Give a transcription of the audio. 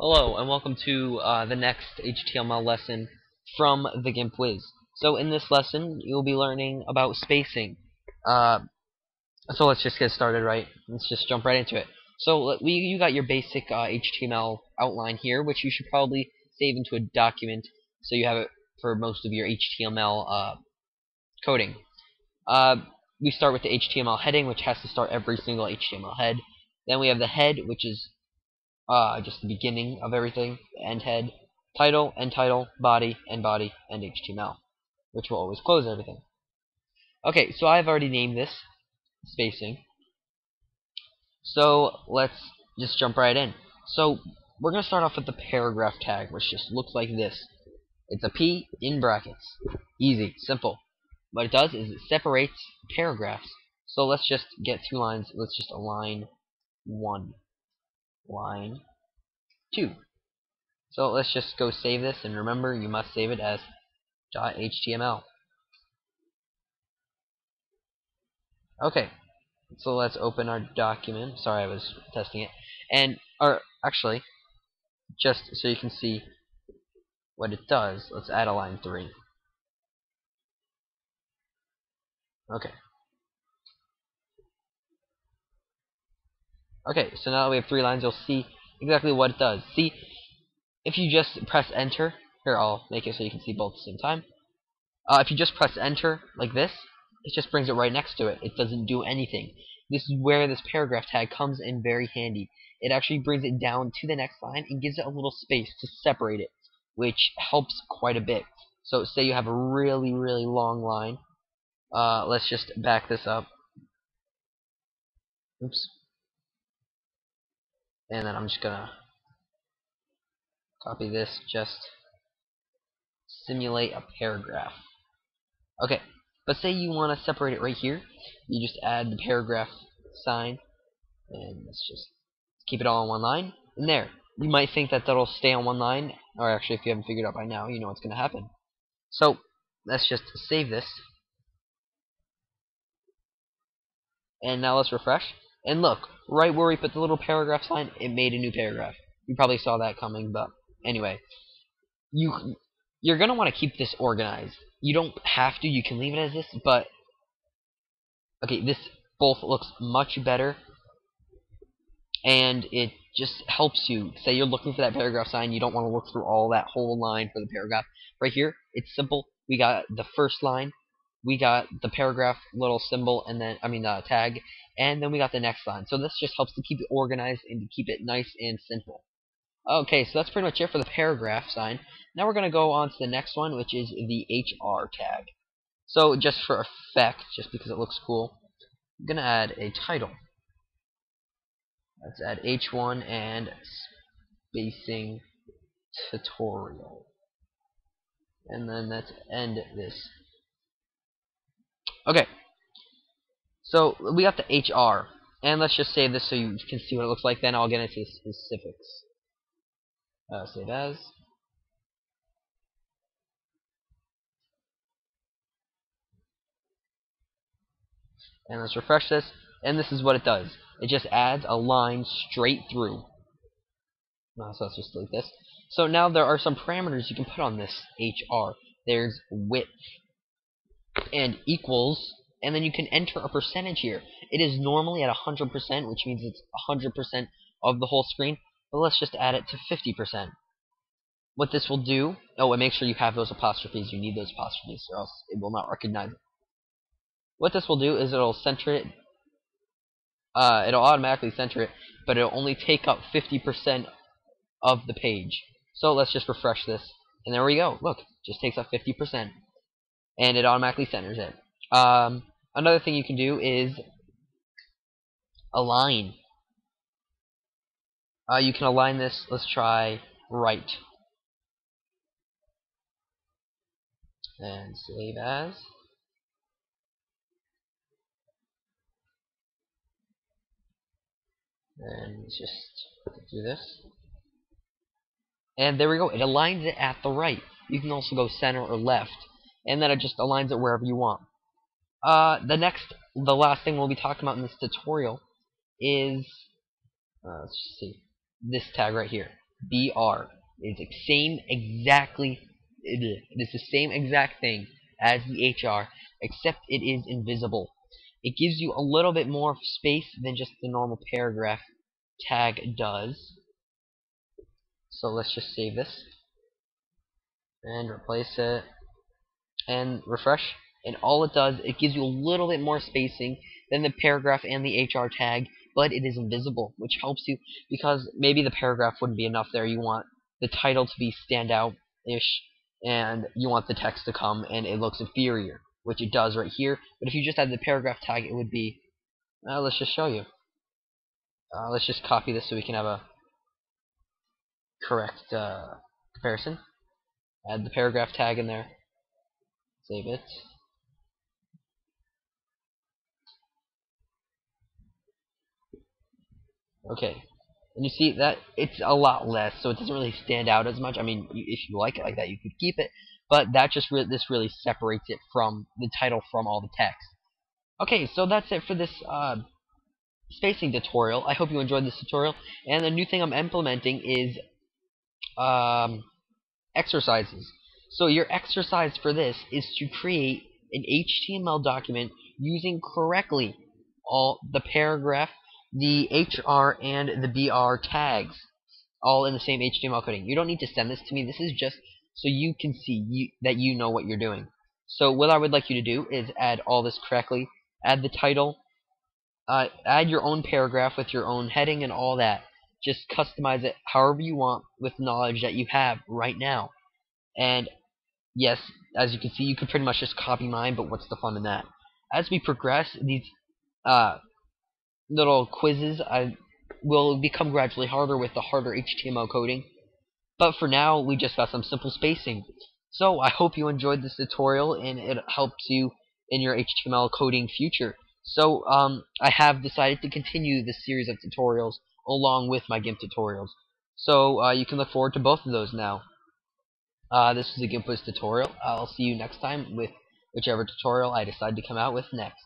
Hello, and welcome to the next HTML lesson from TheGimpWiz. So in this lesson, you'll be learning about spacing. Uh, so let's just get started, right? Let's just jump right into it. So you got your basic HTML outline here, which you should probably save into a document so you have it for most of your HTML coding. We start with the HTML heading, which has to start every single HTML head. Then we have the head, which is just the beginning of everything, end head, title, end title, body, end HTML, which will always close everything. Okay, so I've already named this spacing. So let's just jump right in. So we're going to start off with the paragraph tag, which just looks like this. It's a P in brackets. Easy, simple. What it does is it separates paragraphs. So let's just get two lines. Let's just align one, line 2. So let's just go save this, and remember, you must save it as .html. Okay, so let's open our document. Sorry, I was testing it. Or actually, just so you can see what it does, let's add a line 3. Okay. Okay, so now that we have 3 lines, you'll see exactly what it does. See, if you just press enter, here I'll make it so you can see both at the same time. If you just press enter like this, it just brings it right next to it. It doesn't do anything. This is where this paragraph tag comes in very handy. It actually brings it down to the next line and gives it a little space to separate it, which helps quite a bit. So say you have a really, really long line. Let's just back this up. Oops. And then I'm just going to copy this, just simulate a paragraph. Okay, but say you want to separate it right here. You just add the paragraph sign, and let's just keep it all on one line. And there, you might think that that'll stay on one line, or actually, if you haven't figured out by now, you know what's going to happen. So let's just save this, and now let's refresh. And look, right where we put the little paragraph sign, it made a new paragraph. You probably saw that coming, but anyway, you're gonna want to keep this organized. You don't have to; you can leave it as this, but okay, this both looks much better, and it just helps you. Say you're looking for that paragraph sign, you don't want to look through all that whole line for the paragraph. Right here, it's simple. We got the first line, we got the paragraph little symbol, and then tag, and then we got the next line. So this just helps to keep it organized and to keep it nice and simple. Okay, so that's pretty much it for the paragraph sign. Now we're going to go on to the next one, which is the HR tag. So just for effect, just because it looks cool, I'm going to add a title. Let's add H1 and spacing tutorial. And then let's end this. Okay. So we got the HR. And let's just save this so you can see what it looks like. Then I'll get into specifics. Save as. And let's refresh this. And this is what it does. It just adds a line straight through. So let's just delete this. So now there are some parameters you can put on this HR. There's width and equals, and then you can enter a percentage here. It is normally at 100%, which means it's 100% of the whole screen, but let's just add it to 50%. What this will do, and make sure you have those apostrophes. You need those apostrophes, or else it will not recognize it. What this will do is it'll center it. It'll automatically center it, but it'll only take up 50% of the page. So let's just refresh this, and there we go. Look, just takes up 50%, and it automatically centers it. Another thing you can do is align. You can align this. Let's try right. And save as. And let's just do this. And there we go. It aligns it at the right. You can also go center or left. And then it just aligns it wherever you want. The last thing we'll be talking about in this tutorial is, let's just see, this tag right here. BR. It is the same exactly. It is the same exact thing as the HR, except it is invisible. It gives you a little bit more space than just the normal paragraph tag does. So let's just save this and replace it and refresh. And all it does, it gives you a little bit more spacing than the paragraph and the HR tag, but it is invisible, which helps you because maybe the paragraph wouldn't be enough there. You want the title to be standout-ish, and you want the text to come and it looks inferior, which it does right here. But if you just had the paragraph tag, it would be, let's just show you. Let's just copy this so we can have a correct comparison. Add the paragraph tag in there. Save it. Okay. And you see that it's a lot less, so it doesn't really stand out as much. I mean, if you like it like that, you could keep it, but that just this really separates it from the title from all the text. Okay, so that's it for this spacing tutorial. I hope you enjoyed this tutorial. And the new thing I'm implementing is exercises. So your exercise for this is to create an HTML document using correctly all the paragraph, the HR, and the BR tags, all in the same HTML coding. You don't need to send this to me. This is just so you can see that you know what you're doing. So what I would like you to do is add all this correctly. Add the title. Add your own paragraph with your own heading and all that. Just customize it however you want with knowledge that you have right now. And yes, as you can see, you could pretty much just copy mine, but what's the fun in that? As we progress, these little quizzes will become gradually harder with the harder HTML coding. But for now, we just got some simple spacing. So I hope you enjoyed this tutorial and it helps you in your HTML coding future. So I have decided to continue this series of tutorials along with my GIMP tutorials. So you can look forward to both of those now. This is a TheGimpWiz tutorial. I'll see you next time with whichever tutorial I decide to come out with next.